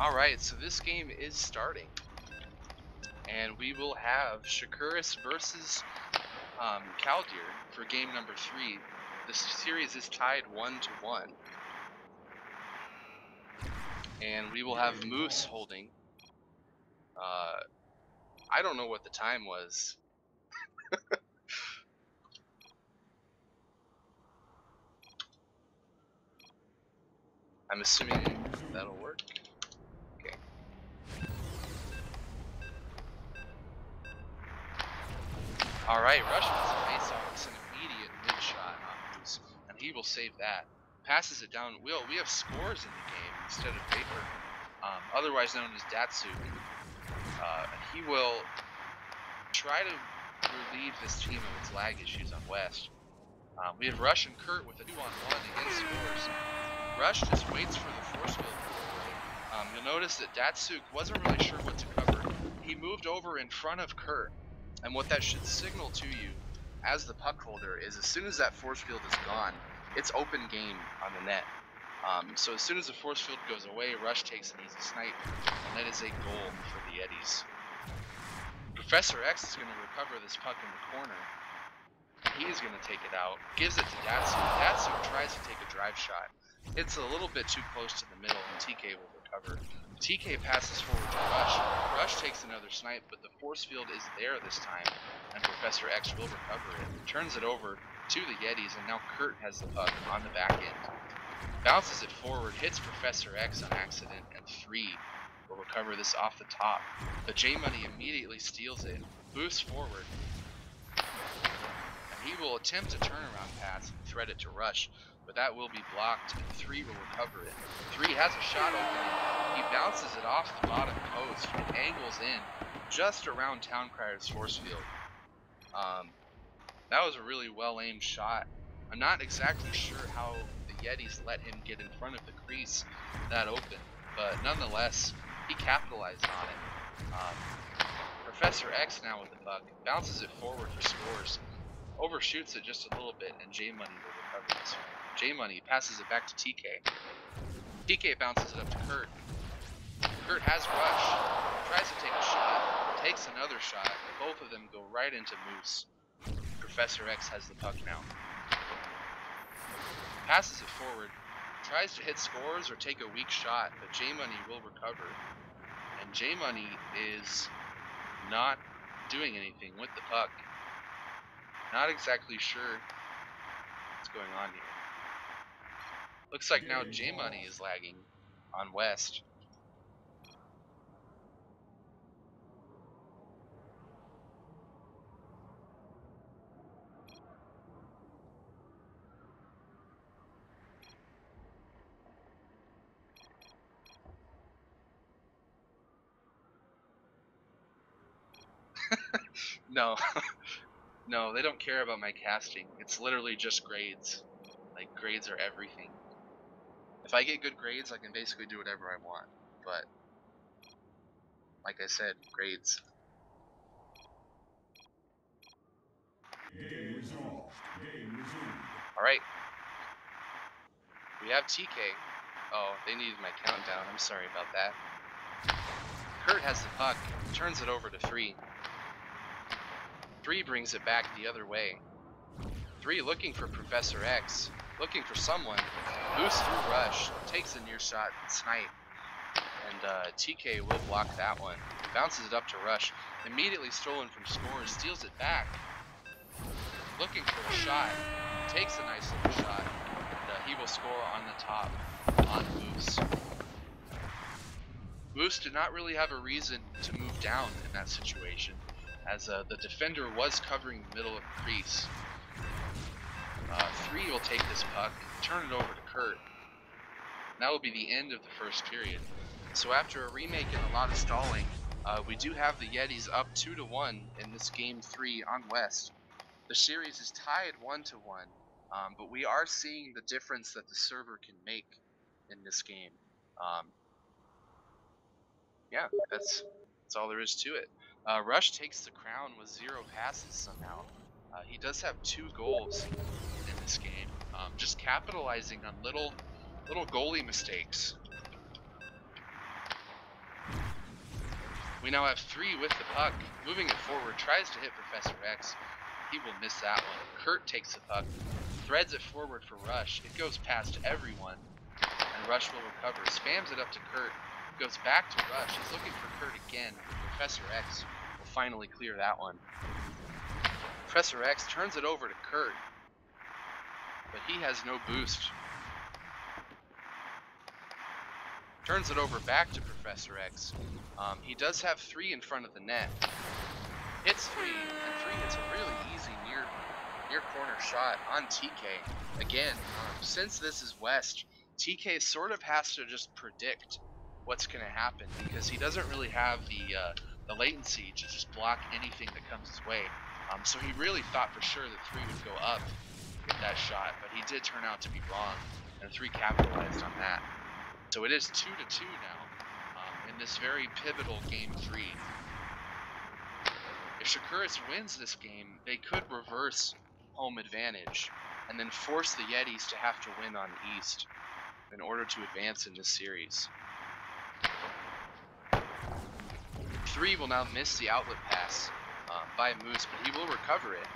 Alright, so this game is starting. And we will have Shakuras versus Kaldir for game number 3. This series is tied 1-1. And we will have Moose holding. I don't know what the time was. I'm assuming that'll work. Okay. Alright, Rush has a face-off. It's an immediate mid-shot on Moose, and he will save that. Passes it down. We have scores in the game instead of paper. Otherwise known as Datsuk. He will try to relieve this team of its lag issues on West. We have Rush and Kurt with a 2-on-1 against scores. Rush just waits for the force field to go away. You'll notice that Datsuk wasn't really sure what to cover. He moved over in front of Kurt, and what that should signal to you as the puck holder is as soon as that force field is gone, it's open game on the net. So as soon as the force field goes away, Rush takes an easy snipe, and that is a goal for the Yetis. Professor X is going to recover this puck in the corner. He's going to take it out, gives it to Datsuk. Datsuk tries to take a drive shot. It's a little bit too close to the middle, and TK will recover. TK passes forward to Rush. Rush takes another snipe, but the force field is there this time, and Professor X will recover it. Turns it over to the Yetis, and now Kurt has the puck on the back end. Bounces it forward, hits Professor X on accident, and 3 will recover this off the top. But J-Money immediately steals it, boosts forward, and he will attempt a turnaround pass and thread it to Rush, but that will be blocked, and 3 will recover it. 3 has a shot opening. He bounces it off the bottom post and angles in just around Towncryer's force field. That was a really well-aimed shot. I'm not exactly sure how the Yetis let him get in front of the crease that open, but nonetheless, he capitalized on it. Professor X now with the puck, bounces it forward for scores, overshoots it just a little bit, and J-Money will recover this one. J-Money passes it back to TK. TK bounces it up to Kurt. Kurt has Rush, tries to take a shot, takes another shot, and both of them go right into Moose. Professor X has the puck now. Passes it forward, tries to hit scores or take a weak shot, but J-Money will recover. And J-Money is not doing anything with the puck. Not exactly sure what's going on here. Looks like now J-Money is lagging on West. No. No, they don't care about my casting. It's literally just grades. Like, grades are everything. If I get good grades, I can basically do whatever I want. But, like I said, grades. Game resolved. Game resumed. Alright. We have TK. Oh, they needed my countdown. I'm sorry about that. Kurt has the puck. Turns it over to 3. 3 brings it back the other way. 3 looking for Professor X. Looking for someone. Boosts through Rush. Takes a near shot and snipe. And TK will block that one. Bounces it up to Rush. Immediately stolen from scores. Steals it back. Looking for a shot. Takes a nice little shot. And he will score on the top on Moose. Moose did not really have a reason to move down in that situation, as the defender was covering the middle of the crease. 3 will take this puck, turn it over to Kurt. And that will be the end of the first period. So after a remake and a lot of stalling, we do have the Yetis up 2-1 in this game 3 on West. The series is tied 1-1, but we are seeing the difference that the server can make in this game. Yeah, that's all there is to it. Rush takes the crown with 0 passes somehow. He does have 2 goals in this game, just capitalizing on little goalie mistakes. We now have 3 with the puck. Moving it forward, tries to hit Professor X. He will miss that one. Kurt takes the puck, threads it forward for Rush. It goes past everyone, and Rush will recover. Spams it up to Kurt. Goes back to Rush. He's looking for Kurt again. Professor X will finally clear that one. Professor X turns it over to Kurt, but he has no boost. Turns it over back to Professor X. He does have 3 in front of the net. Hits 3, and 3 hits a really easy near corner shot on TK. Again, since this is West, TK sort of has to just predict what's going to happen because he doesn't really have the latency to just block anything that comes his way. So he really thought for sure that 3 would go up with that shot, but he did turn out to be wrong, and 3 capitalized on that. So it is 2-2 now in this very pivotal Game 3. If Shakuras wins this game, they could reverse home advantage and then force the Yetis to have to win on East in order to advance in this series. 3 will now miss the outlet pass by Moose, but he will recover it.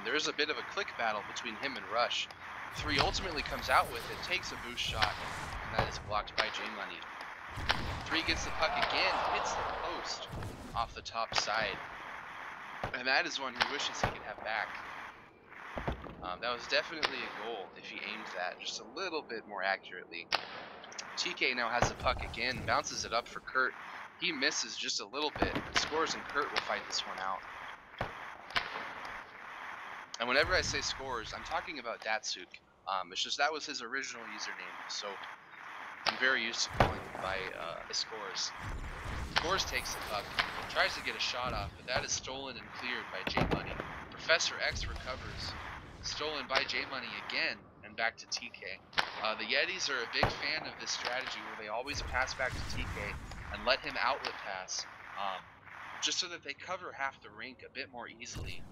There is a bit of a click battle between him and Rush. 3 ultimately comes out with it, takes a boost shot, and that is blocked by J-Money. 3 gets the puck again, hits the post off the top side. And that is one he wishes he could have back. That was definitely a goal if he aimed that just a little bit more accurately. TK now has the puck again, bounces it up for Kurt. He misses just a little bit, and scores, and Kurt will fight this one out. And whenever I say scores, I'm talking about Datsuk. It's just that was his original username, so I'm very used to calling him by Scores. Scores takes the puck, tries to get a shot off, but that is stolen and cleared by J-Money. Professor X recovers, stolen by J-Money again, and back to TK. The Yetis are a big fan of this strategy where they always pass back to TK and let him outlet pass, just so that they cover half the rink a bit more easily.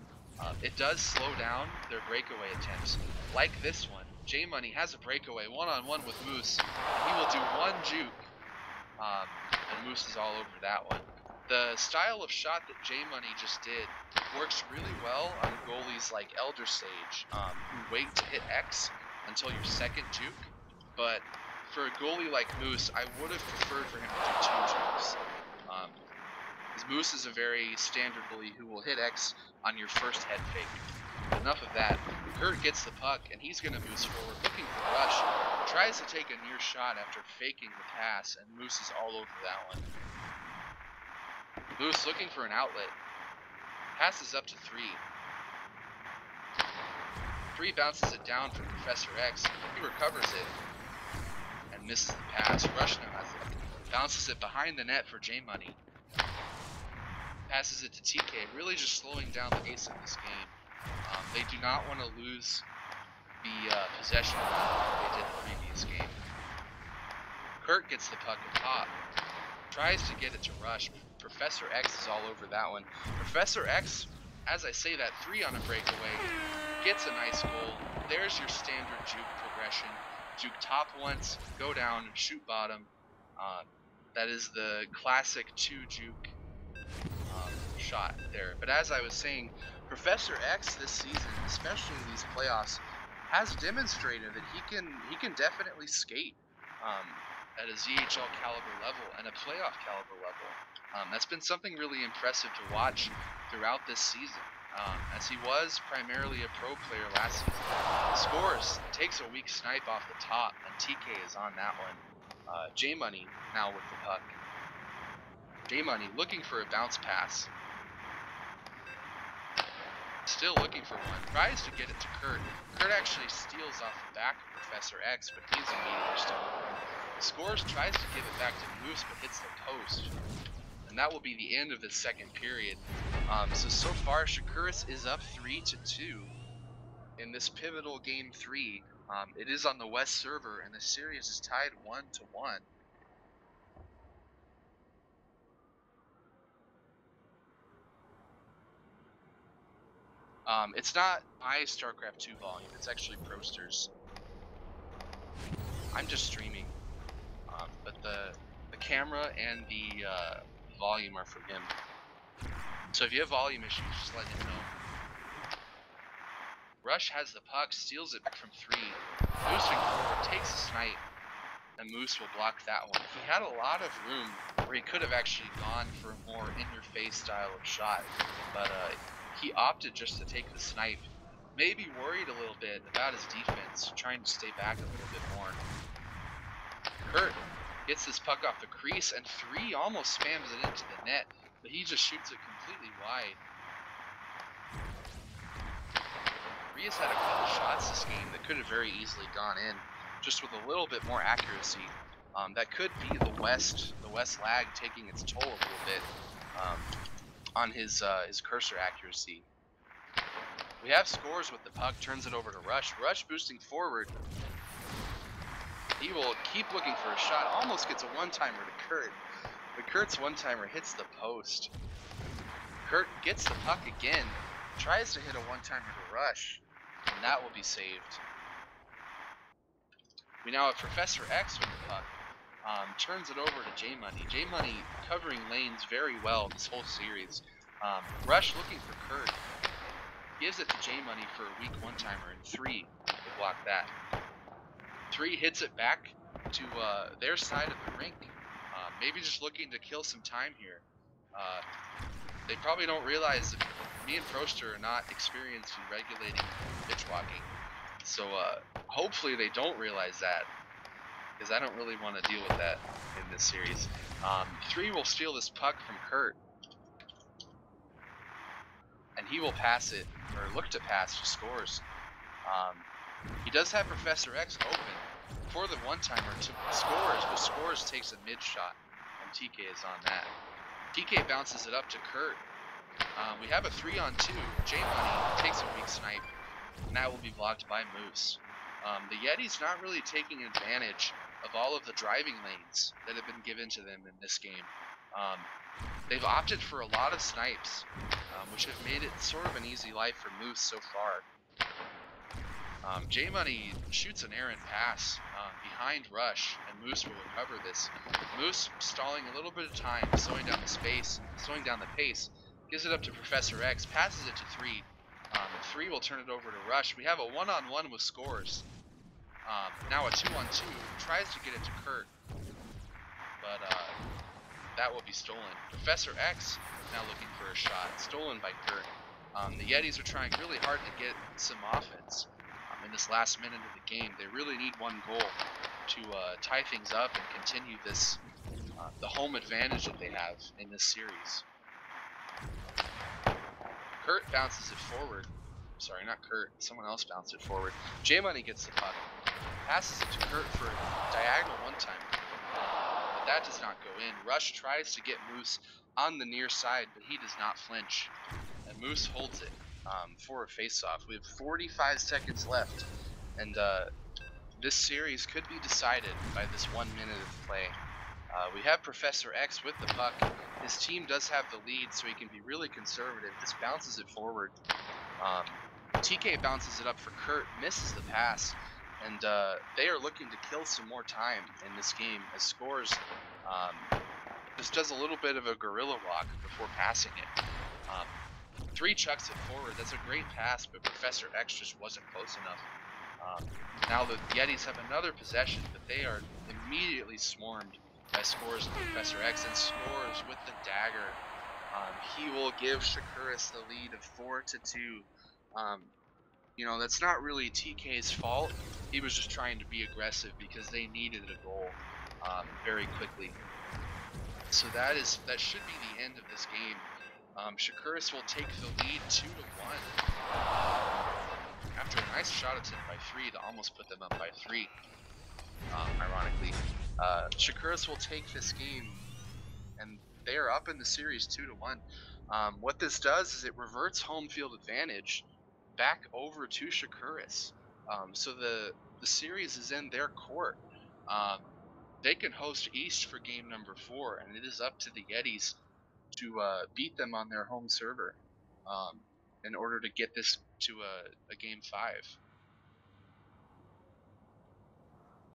It does slow down their breakaway attempts. Like this one, J-Money has a breakaway one-on-one with Moose. He will do one juke, and Moose is all over that one. The style of shot that J-Money just did works really well on goalies like Elder Sage, who wait to hit X until your second juke. But for a goalie like Moose, I would have preferred for him to do 2 jukes. Because Moose is a very standard goalie who will hit X on your first head fake. Enough of that. Kurt gets the puck, and he's going to boost forward, looking for Rush. Tries to take a near shot after faking the pass, and Moose is all over that one. Moose looking for an outlet. Passes up to 3. 3 bounces it down for Professor X. He recovers it and misses the pass. Rush now has it. Bounces it behind the net for J-Money. Passes it to TK, really just slowing down the pace of this game. They do not want to lose the possession like they did the previous game. Kurt gets the puck at top. Tries to get it to Rush. Professor X is all over that one. Professor X, as I say that, 3 on a breakaway, gets a nice goal. There's your standard juke progression. Juke top once, go down, shoot bottom. That is the classic 2 juke shot there. But as I was saying, Professor X this season, especially in these playoffs, has demonstrated that he can definitely skate at a ZHL caliber level and a playoff caliber level. That's been something really impressive to watch throughout this season, as he was primarily a pro player last season. Scores, takes a weak snipe off the top, and TK is on that one. J-Money now with the puck. J-Money looking for a bounce pass. Still looking for one. Tries to get it to Kurt. Kurt actually steals off the back of Professor X, but he's immediately stolen. Scores, tries to give it back to Moose, but hits the post. And that will be the end of the second period. So far, Shakuras is up 3-2 in this pivotal Game 3. It is on the West server, and the series is tied 1-1. It's not my StarCraft 2 volume, it's actually Proster's. I'm just streaming, but the camera and the volume are from him. So if you have volume issues, just let him know. Rush has the puck, steals it from 3. Moving forward, takes a snipe, and Moose will block that one. He had a lot of room where he could have actually gone for a more in-your-face style of shot, but he opted just to take the snipe. Maybe worried a little bit about his defense, trying to stay back a little bit more. Kurt gets this puck off the crease, and 3 almost spams it into the net, but he just shoots it completely wide. 3 has had a couple shots this game that could have very easily gone in, just with a little bit more accuracy. That could be the West lag taking its toll a little bit on his cursor accuracy. We have scores with the puck, turns it over to Rush. Rush boosting forward. He will keep looking for a shot, almost gets a one-timer to Kurt, but Kurt's one-timer hits the post. Kurt gets the puck again, tries to hit a one-timer to Rush, and that will be saved. We now have Professor X with the puck. Turns it over to J-Money. J-Money covering lanes very well this whole series. Rush looking for Kurt. Gives it to J-Money for a weak one-timer, and 3 will block that. 3 hits it back to their side of the rink. Maybe just looking to kill some time here. They probably don't realize that me and Proster are not experienced in regulating pitch walking. So hopefully they don't realize that, because I don't really want to deal with that in this series. 3 will steal this puck from Kurt, and he will pass it, or look to pass to Scores. He does have Professor X open for the one-timer to Scores, but Scores takes a mid shot, and TK is on that. TK bounces it up to Kurt. We have a 3-on-2. J-Money takes a weak snipe, and that will be blocked by Moose. The Yetis not really taking advantage of all of the driving lanes that have been given to them in this game. They've opted for a lot of snipes, which have made it sort of an easy life for Moose so far. J-Money shoots an errant pass behind Rush, and Moose will recover this. Moose stalling a little bit of time, slowing down the pace, gives it up to Professor X, passes it to 3. 3 will turn it over to Rush. We have a 1-on-1 with Scores. Now a 2-on-2, tries to get it to Kurt, but that will be stolen. Professor X now looking for a shot, stolen by Kurt. The Yetis are trying really hard to get some offense in this last minute of the game. They really need one goal to tie things up and continue this the home advantage that they have in this series. Kurt bounces it forward. Sorry, not Kurt. Someone else bounced it forward. J-Money gets the puck, passes it to Kurt for a diagonal one-timer, but that does not go in. Rush tries to get Moose on the near side, but he does not flinch, and Moose holds it for a face-off. We have 45 seconds left, and this series could be decided by this 1 minute of play. We have Professor X with the puck. His team does have the lead, so he can be really conservative. Just bounces it forward. TK bounces it up for Kurt, misses the pass, and they are looking to kill some more time in this game as Scores just does a little bit of a gorilla walk before passing it. 3 chucks it forward. That's a great pass, but Professor X just wasn't close enough. Now the Yetis have another possession, but they are immediately swarmed by Scores and Professor X, and Scores with the dagger. He will give Shakuras the lead of 4-2. You know, that's not really TK's fault. He was just trying to be aggressive because they needed a goal very quickly. So that should be the end of this game. Shakuras will take the lead 2-1 after a nice shot attempt by 3 to almost put them up by 3. Ironically, Shakuras will take this game, and they are up in the series 2-1. What this does is it reverts home field advantage back over to Shakuras. So the series is in their court. They can host East for game number 4, and it is up to the Yetis to beat them on their home server in order to get this to a game 5.